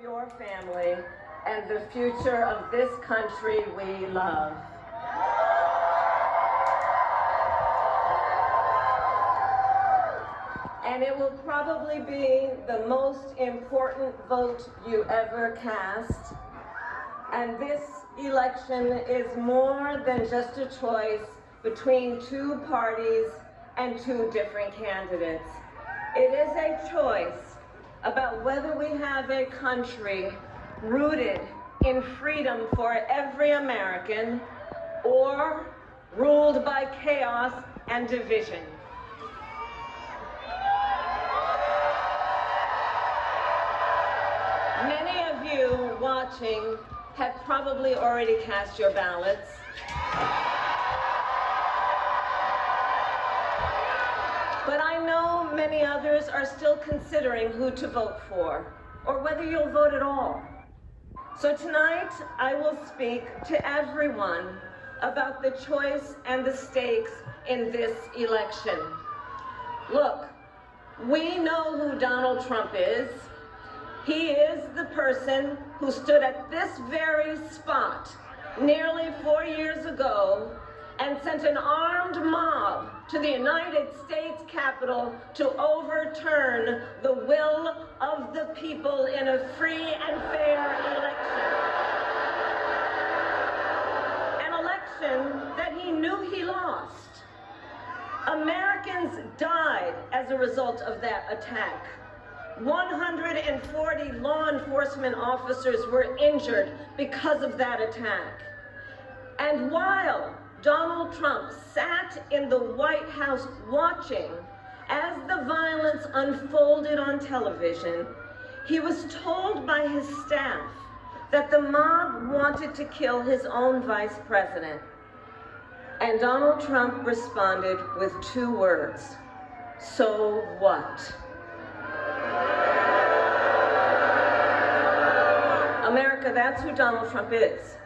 your family and the future of this country we love. And it will probably be the most important vote you ever cast. And this election is more than just a choice between two parties and two different candidates. It is a choice about whether we have a country rooted in freedom for every American or ruled by chaos and division. Many of you watching have probably already cast your ballots. But I know many others are still considering who to vote for, or whether you'll vote at all. So tonight, I will speak to everyone about the choice and the stakes in this election. Look, we know who Donald Trump is. He is the person who stood at this very spot nearly 4 years ago and sent an armed mob to the United States Capitol to overturn the will of the people in a free and fair election. An election that he knew he lost. Americans died as a result of that attack. 140 law enforcement officers were injured because of that attack. And while Donald Trump sat in the White House watching as the violence unfolded on television, he was told by his staff that the mob wanted to kill his own vice president. And Donald Trump responded with 2 words: "So what?" America, that's who Donald Trump is.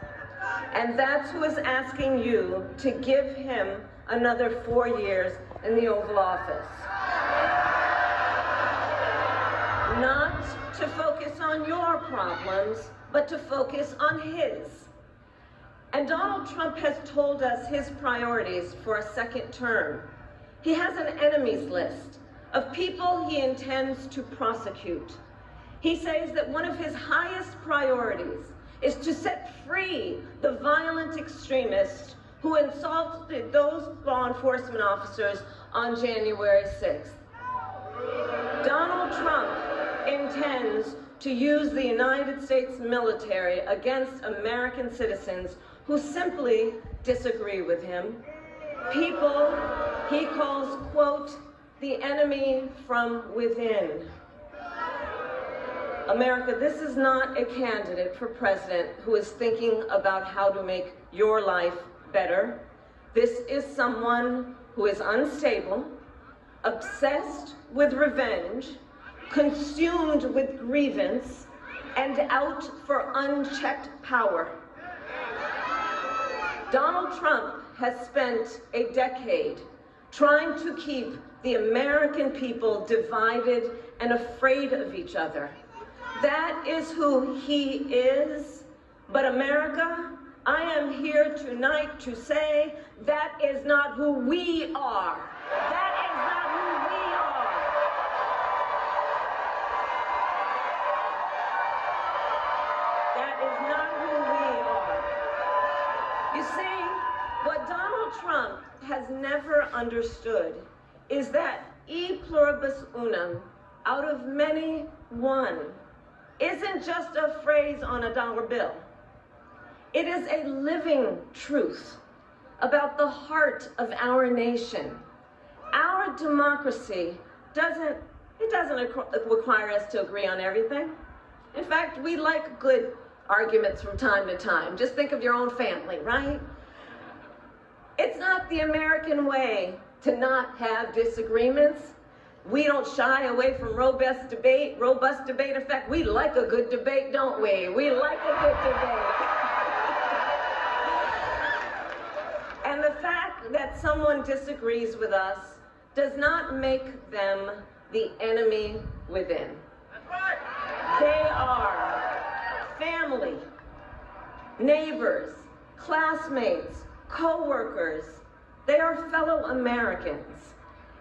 And that's who is asking you to give him another 4 years in the Oval Office. Not to focus on your problems, but to focus on his. And Donald Trump has told us his priorities for a second term. He has an enemies list of people he intends to prosecute. He says that one of his highest priorities is to set free the violent extremists who assaulted those law enforcement officers on January 6th. Donald Trump intends to use the United States military against American citizens who simply disagree with him. People he calls, quote, the enemy from within. America, this is not a candidate for president who is thinking about how to make your life better. This is someone who is unstable, obsessed with revenge, consumed with grievance, and out for unchecked power. Donald Trump has spent a decade trying to keep the American people divided and afraid of each other. That is who he is. But America, I am here tonight to say that is not who we are. That is not who we are. That is not who we are. You see, what Donald Trump has never understood is that e pluribus unum, out of many, one, isn't just a phrase on a dollar bill. It is a living truth about the heart of our nation. Our democracy doesn't require us to agree on everything. In fact, we like good arguments from time to time. Just think of your own family, right? It's not the American way to not have disagreements. We don't shy away from robust debate. In fact, we like a good debate, don't we? We like a good debate. And the fact that someone disagrees with us does not make them the enemy within. That's right. They are family, neighbors, classmates, co-workers. They are fellow Americans.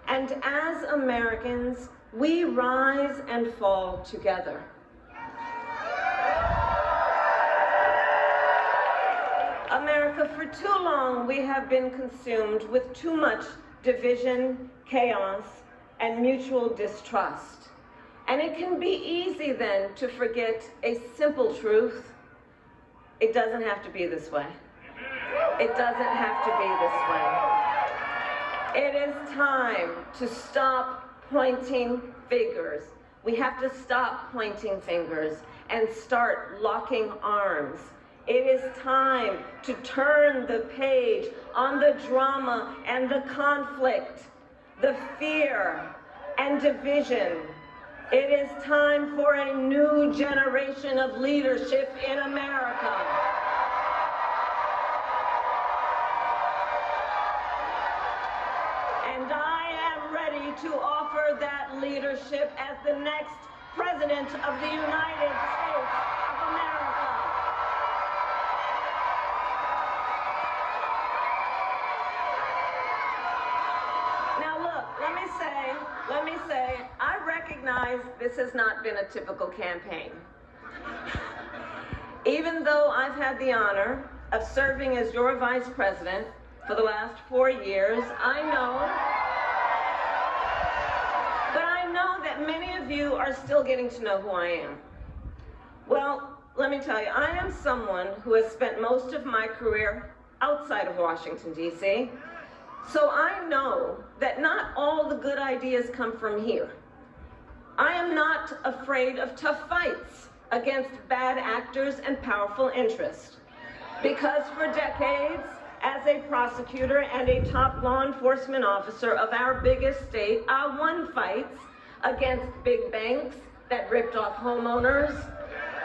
And as Americans, we rise and fall together. America, for too long, we have been consumed with too much division, chaos, and mutual distrust. And it can be easy then to forget a simple truth. It doesn't have to be this way. It doesn't have to be this way. It is time to stop pointing fingers. We have to stop pointing fingers and start locking arms. It is time to turn the page on the drama and the conflict, the fear and division. It is time for a new generation of leadership in America. And I am ready to offer that leadership as the next President of the United States of America. Now look, let me say, I recognize this has not been a typical campaign. Even though I've had the honor of serving as your vice president for the last 4 years, I know that many of you are still getting to know who I am. Well, let me tell you, I am someone who has spent most of my career outside of Washington, D.C., so I know that not all the good ideas come from here. I am not afraid of tough fights against bad actors and powerful interests, because for decades, as a prosecutor and a top law enforcement officer of our biggest state, I won fights against big banks that ripped off homeowners,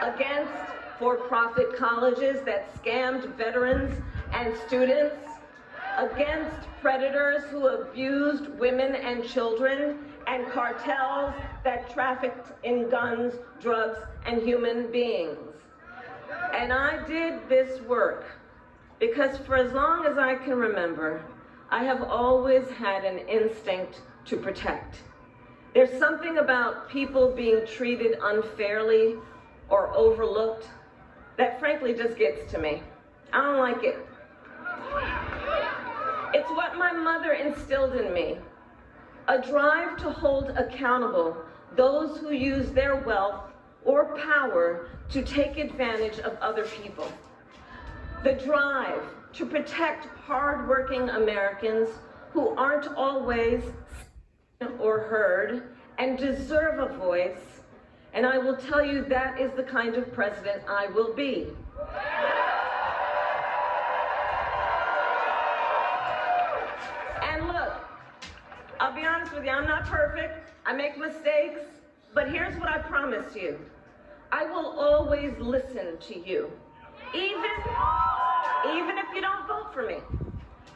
against for-profit colleges that scammed veterans and students, against predators who abused women and children, and cartels that trafficked in guns, drugs, and human beings. And I did this work because for as long as I can remember, I have always had an instinct to protect. There's something about people being treated unfairly or overlooked that frankly just gets to me. I don't like it. It's what my mother instilled in me, a drive to hold accountable those who use their wealth or power to take advantage of other people. The drive to protect hardworking Americans who aren't always seen or heard and deserve a voice, and I will tell you that is the kind of president I will be. And look, I'll be honest with you, I'm not perfect, I make mistakes, but here's what I promise you. I will always listen to you, even if you don't vote for me.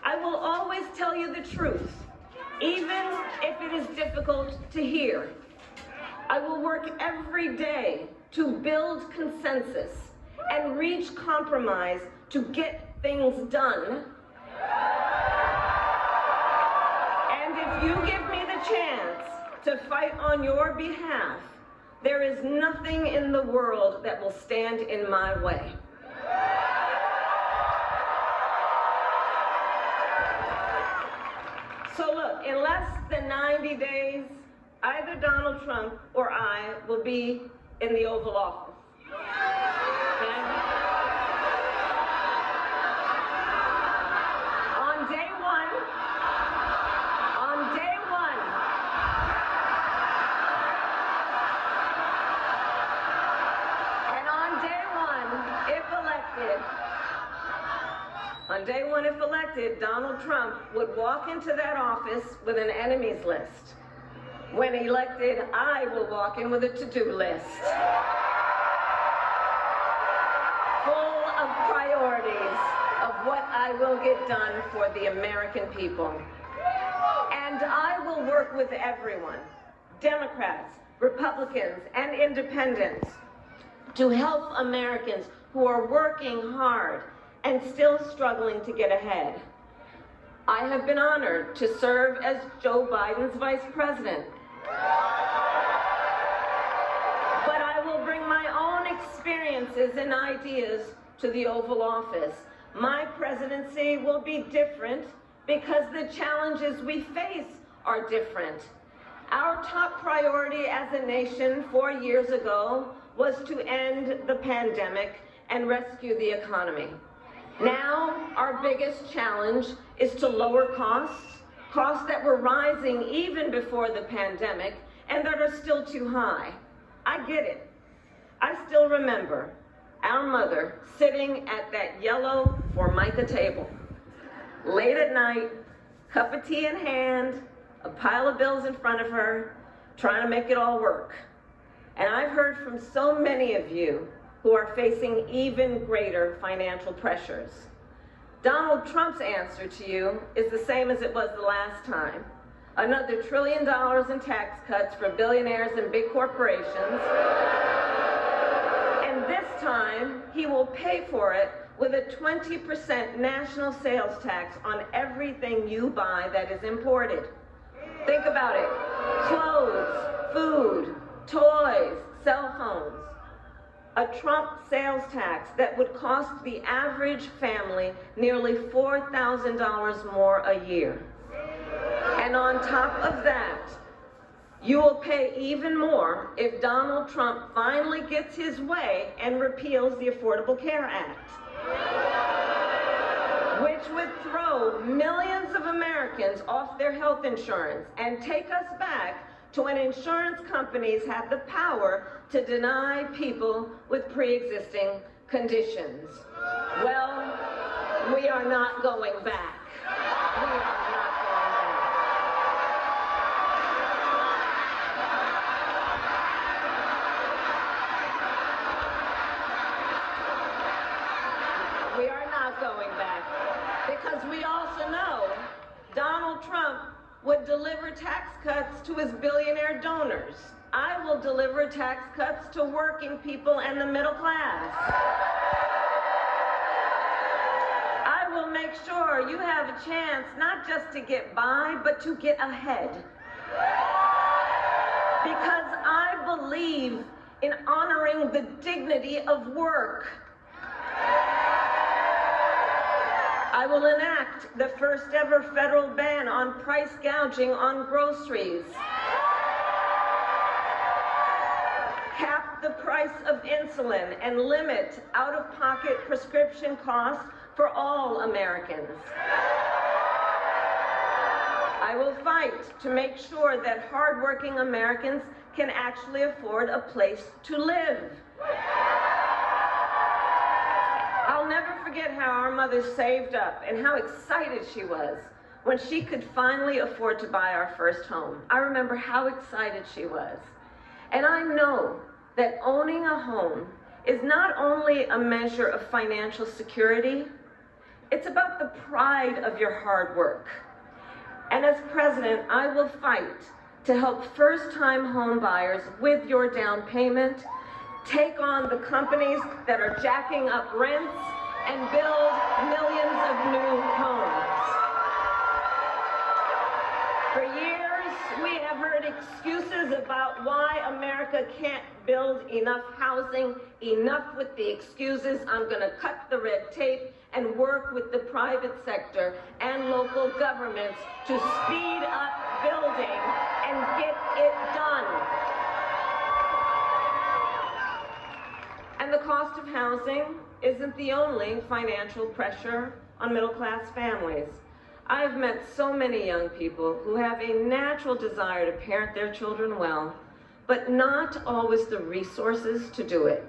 I will always tell you the truth, even if it is difficult to hear. I will work every day to build consensus and reach compromise to get things done. And if you give me the chance to fight on your behalf, there is nothing in the world that will stand in my way. So look, in less than 90 days, either Donald Trump or I will be in the Oval Office. Okay? On day one, if elected, Donald Trump would walk into that office with an enemies list. When elected, I will walk in with a to-do list, full of priorities of what I will get done for the American people. And I will work with everyone, Democrats, Republicans, and independents, to help Americans who are working hard and still struggling to get ahead. I have been honored to serve as Joe Biden's vice president. But I will bring my own experiences and ideas to the Oval Office. My presidency will be different because the challenges we face are different. Our top priority as a nation 4 years ago was to end the pandemic and rescue the economy. Now, our biggest challenge is to lower costs that were rising even before the pandemic and that are still too high. I get it. I still remember our mother sitting at that yellow Formica table, late at night, cup of tea in hand, a pile of bills in front of her, trying to make it all work. And I've heard from so many of you who are facing even greater financial pressures. Donald Trump's answer to you is the same as it was the last time. Another $1 trillion in tax cuts for billionaires and big corporations. And this time, he will pay for it with a 20% national sales tax on everything you buy that is imported. Think about it. Clothes, food, toys, cell phones. A Trump sales tax that would cost the average family nearly $4,000 more a year. And on top of that, you will pay even more if Donald Trump finally gets his way and repeals the Affordable Care Act, which would throw millions of Americans off their health insurance and take us back to when insurance companies had the power to deny people with pre-existing conditions. Well, we are not going back. We are not going back. We are not going back because we also know Donald Trump would deliver tax cuts to his billionaire donors. I will deliver tax cuts to working people and the middle class. I will make sure you have a chance not just to get by, but to get ahead. Because I believe in honoring the dignity of work. I will enact the first ever federal ban on price gouging on groceries. Cap the price of insulin and limit out-of-pocket prescription costs for all Americans. I will fight to make sure that hardworking Americans can actually afford a place to live. I'll never forget how our mother saved up and how excited she was when she could finally afford to buy our first home. I remember how excited she was. And I know that owning a home is not only a measure of financial security, it's about the pride of your hard work. And as president, I will fight to help first-time home buyers with your down payment, take on the companies that are jacking up rents, and build millions of new homes. For years, we have heard excuses about why America can't build enough housing. Enough with the excuses. I'm going to cut the red tape and work with the private sector and local governments to speed up building and get it done. And the cost of housing isn't the only financial pressure on middle-class families. I've met so many young people who have a natural desire to parent their children well, but not always the resources to do it.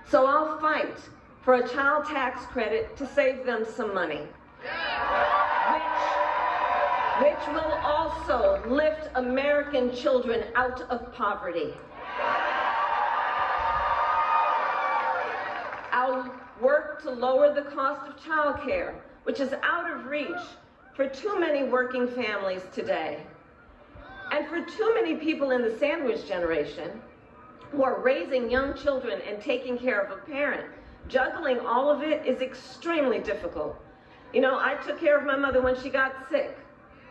So I'll fight for a child tax credit to save them some money, which will also lift American children out of poverty. I'll work to lower the cost of childcare, which is out of reach for too many working families today. And for too many people in the sandwich generation who are raising young children and taking care of a parent, Juggling all of it is extremely difficult. You know, I took care of my mother when she got sick,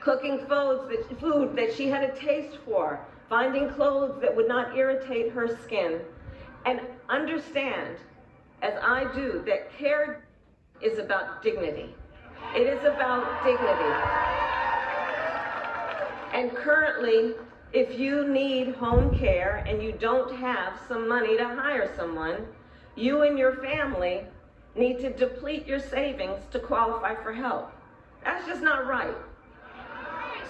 cooking food that she had a taste for, finding clothes that would not irritate her skin, and understand, as I do, that care is about dignity. It is about dignity. And currently, if you need home care and you don't have some money to hire someone, you and your family need to deplete your savings to qualify for help. That's just not right.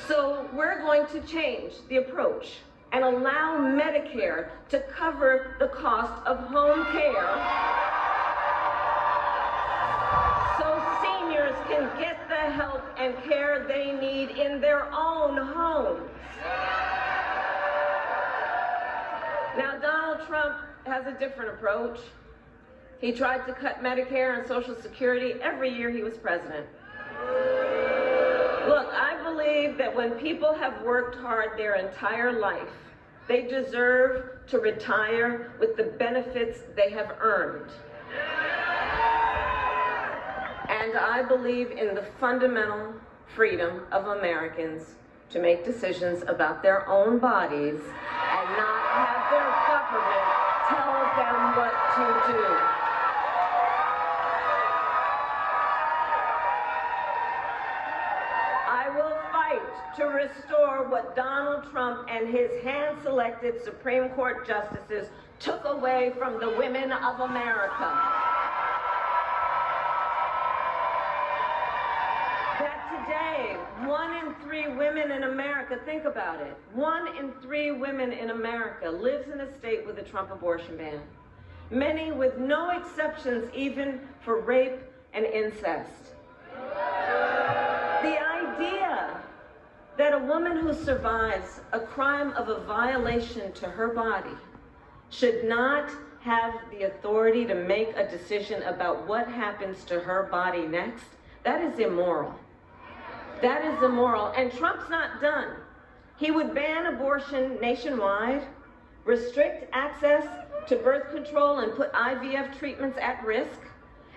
So we're going to change the approach and allow Medicare to cover the cost of home care so seniors can get the help and care they need in their own homes. Now, Donald Trump has a different approach. He tried to cut Medicare and Social Security every year he was president. Look, I believe that when people have worked hard their entire life, they deserve to retire with the benefits they have earned. And I believe in the fundamental freedom of Americans to make decisions about their own bodies and not have their government tell them what to do. I will fight to restore what Donald Trump and his hand-selected Supreme Court justices took away from the women of America. That today, 1 in 3 women in America, think about it, 1 in 3 women in America lives in a state with a Trump abortion ban. Many with no exceptions even for rape and incest. The idea that a woman who survives a crime of a violation to her body should not have the authority to make a decision about what happens to her body next, that is immoral. That is immoral, and Trump's not done. He would ban abortion nationwide, restrict access to birth control and put IVF treatments at risk,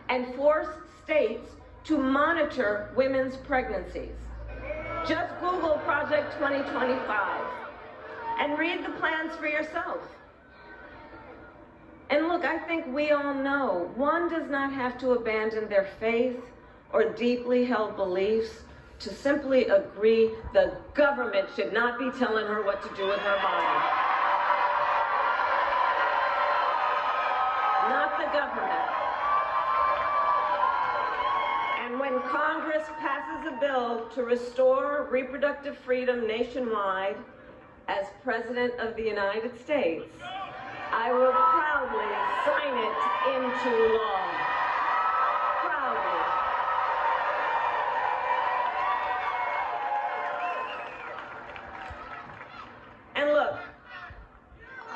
and force states to monitor women's pregnancies. Just Google Project 2025 and read the plans for yourself. And look, I think we all know one does not have to abandon their faith or deeply held beliefs to simply agree the government should not be telling her what to do with her body. Not the government. And when Congress passes a bill to restore reproductive freedom nationwide, as President of the United States, I will proudly sign it into law. Proudly. And look,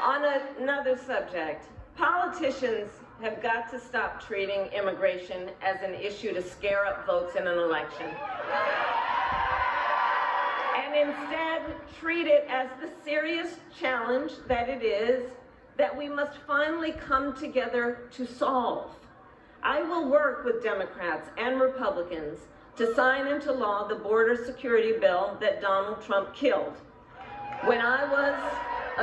on another subject, politicians have got to stop treating immigration as an issue to scare up votes in an election. And instead treat it as the serious challenge that it is that we must finally come together to solve. I will work with Democrats and Republicans to sign into law the border security bill that Donald Trump killed. When I was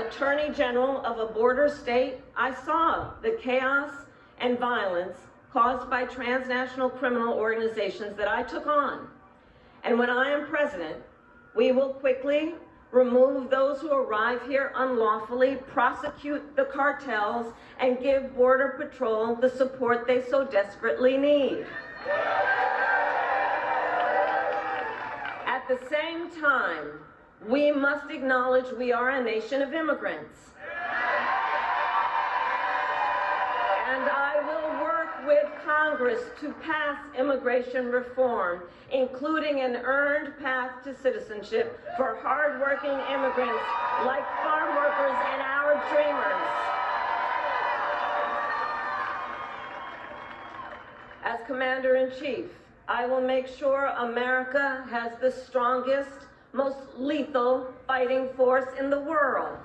Attorney General of a border state, I saw the chaos and violence caused by transnational criminal organizations that I took on. And when I am president, we will quickly remove those who arrive here unlawfully, prosecute the cartels, and give Border Patrol the support they so desperately need. At the same time, we must acknowledge we are a nation of immigrants. And I will work with Congress to pass immigration reform, including an earned path to citizenship for hardworking immigrants like farm workers and our dreamers. As Commander-in-Chief, I will make sure America has the strongest, most lethal fighting force in the world.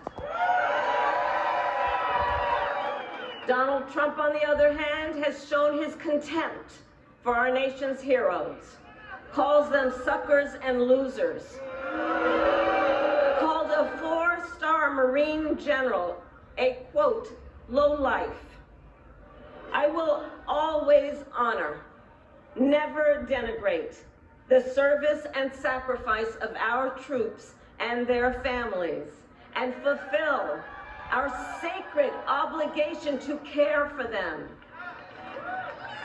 Donald Trump, on the other hand, has shown his contempt for our nation's heroes, calls them suckers and losers, called a 4-star Marine general a, quote, lowlife. I will always honor, never denigrate, the service and sacrifice of our troops and their families, and fulfill our sacred obligation to care for them.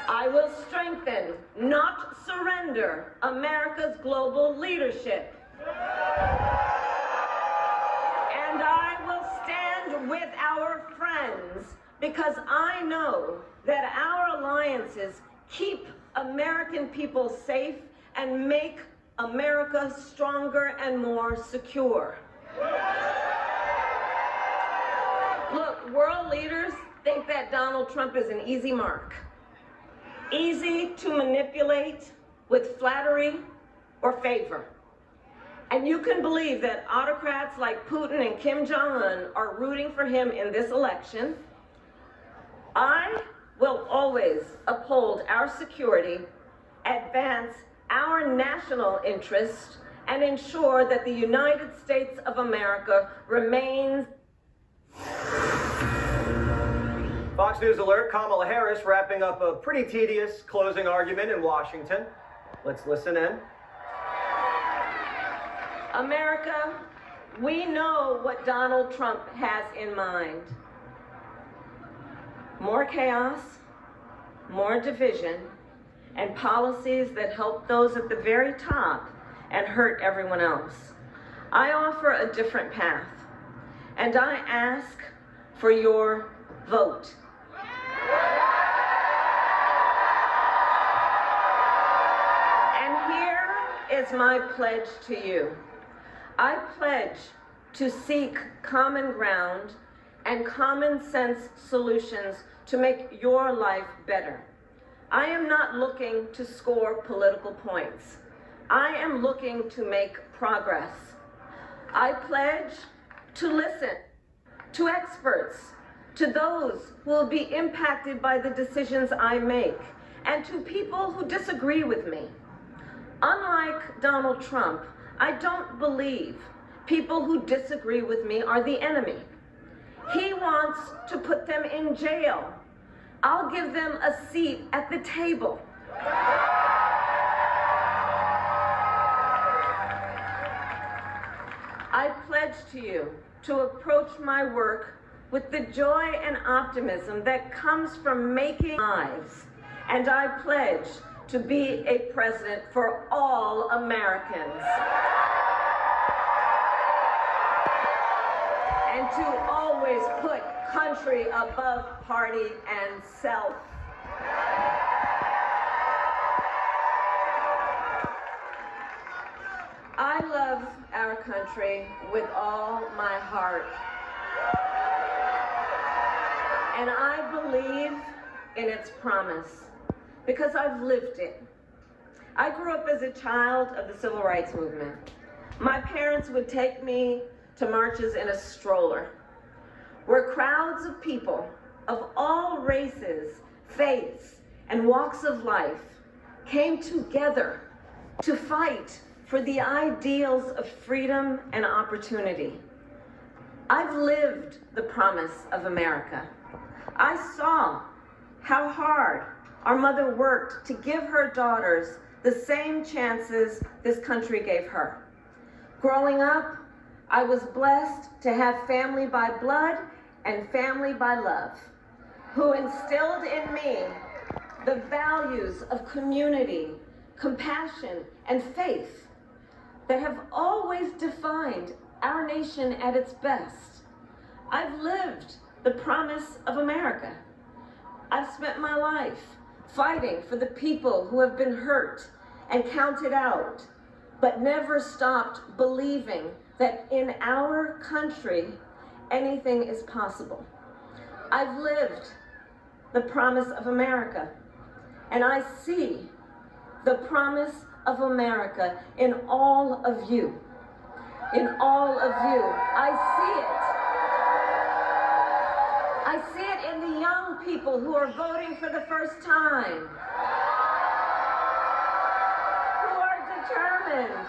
I will strengthen, not surrender, America's global leadership. And I will stand with our friends because I know that our alliances keep American people safe and make America stronger and more secure. Look, world leaders think that Donald Trump is an easy mark. Easy to manipulate with flattery or favor. And you can believe that autocrats like Putin and Kim Jong-un are rooting for him in this election. I will always uphold our security, advance our national interest, and ensure that the United States of America remains. Fox News alert, Kamala Harris wrapping up a pretty tedious closing argument in Washington. Let's listen in. America, we know what Donald Trump has in mind. More chaos, more division, and policies that help those at the very top and hurt everyone else. I offer a different path, and I ask for your vote. And here is my pledge to you. I pledge to seek common ground and common sense solutions to make your life better. I am not looking to score political points. I am looking to make progress. I pledge to listen to experts, to those who will be impacted by the decisions I make, and to people who disagree with me. Unlike Donald Trump, I don't believe people who disagree with me are the enemy. He wants to put them in jail. I'll give them a seat at the table. I pledge to you to approach my work with the joy and optimism that comes from making lives. And I pledge to be a president for all Americans. And to always put country above party and self. I love our country with all my heart. And I believe in its promise because I've lived it. I grew up as a child of the Civil Rights Movement. My parents would take me to marches in a stroller, where crowds of people of all races, faiths, and walks of life came together to fight for the ideals of freedom and opportunity. I've lived the promise of America. I saw how hard our mother worked to give her daughters the same chances this country gave her. Growing up, I was blessed to have family by blood and family by love, who instilled in me the values of community, compassion, and faith that have always defined our nation at its best. I've lived the promise of America. I've spent my life fighting for the people who have been hurt and counted out, but never stopped believing that in our country, anything is possible. I've lived the promise of America, and I see the promise of America in all of you. In all of you. I see it. I see it in the young people who are voting for the first time, who are determined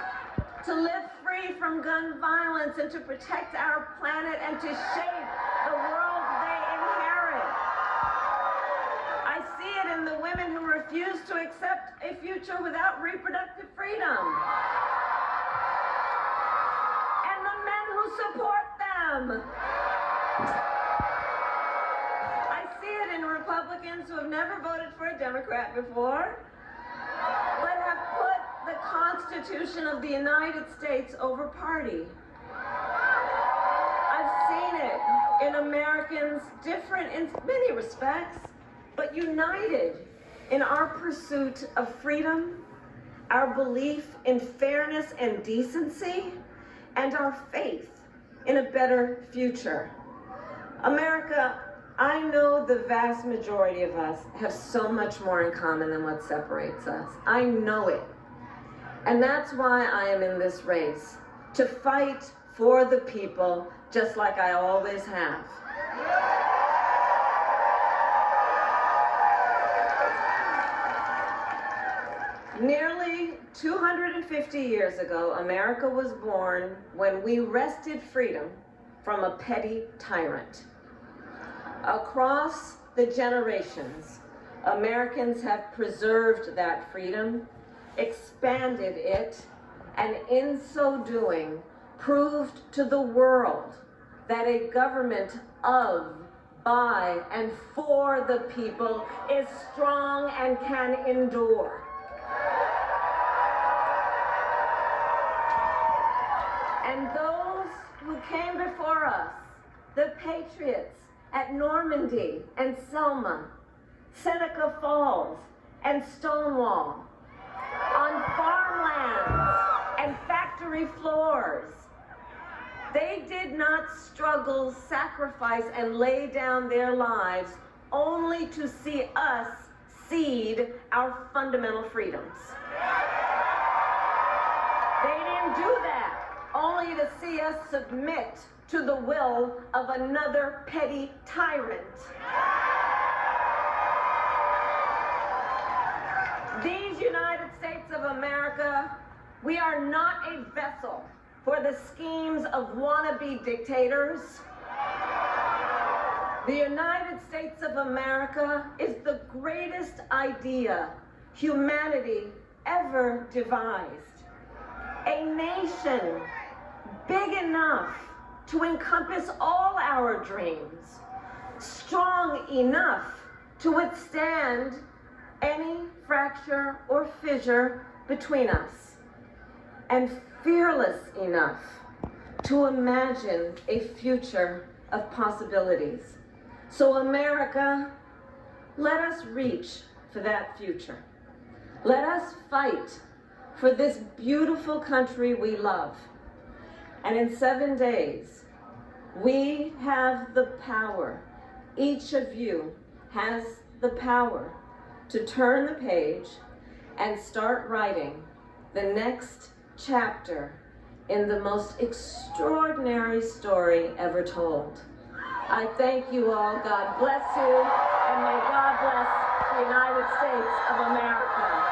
to live free from gun violence and to protect our planet and to shape the world they inherit. I see it in the women who refuse to accept a future without reproductive freedom, and the men who support them. I see it in Republicans who have never voted for a Democrat before, but have put the Constitution of the United States over party. I've seen it in Americans different in many respects, but united in our pursuit of freedom, our belief in fairness and decency, and our faith in a better future. America, I know the vast majority of us have so much more in common than what separates us. I know it. And that's why I am in this race, to fight for the people just like I always have. Nearly 250 years ago, America was born when we wrested freedom from a petty tyrant. Across the generations, Americans have preserved that freedom, expanded it, and in so doing, proved to the world that a government of, by, and for the people is strong and can endure. And those who came before us, the patriots at Normandy and Selma, Seneca Falls and Stonewall, on farmlands and factory floors, they did not struggle, sacrifice, and lay down their lives only to see us cede our fundamental freedoms. They didn't do that only to see us submit to the will of another petty tyrant. These United States of America, we are not a vessel for the schemes of wannabe dictators. The United States of America is the greatest idea humanity ever devised. A nation big enough to encompass all our dreams, strong enough to withstand any fracture or fissure between us, and fearless enough to imagine a future of possibilities. So America, let us reach for that future. Let us fight for this beautiful country we love. And in 7 days, we have the power, each of you has the power to turn the page and start writing the next chapter in the most extraordinary story ever told. I thank you all. God bless you, and may God bless the United States of America.